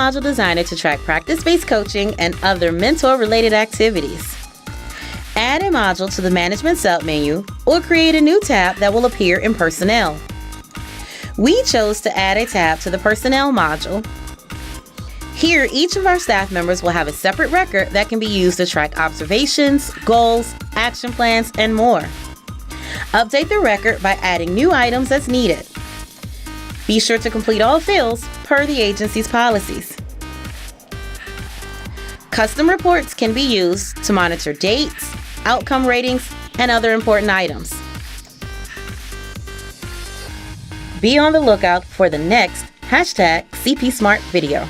Module Designer to track practice-based coaching and other mentor-related activities. Add a module to the Management submenu or create a new tab that will appear in Personnel. We chose to add a tab to the Personnel module. Here, each of our staff members will have a separate record that can be used to track observations, goals, action plans, and more. Update the record by adding new items as needed. Be sure to complete all fields per the agency's policies. Custom reports can be used to monitor dates, outcome ratings, and other important items. Be on the lookout for the next #CPSmart video.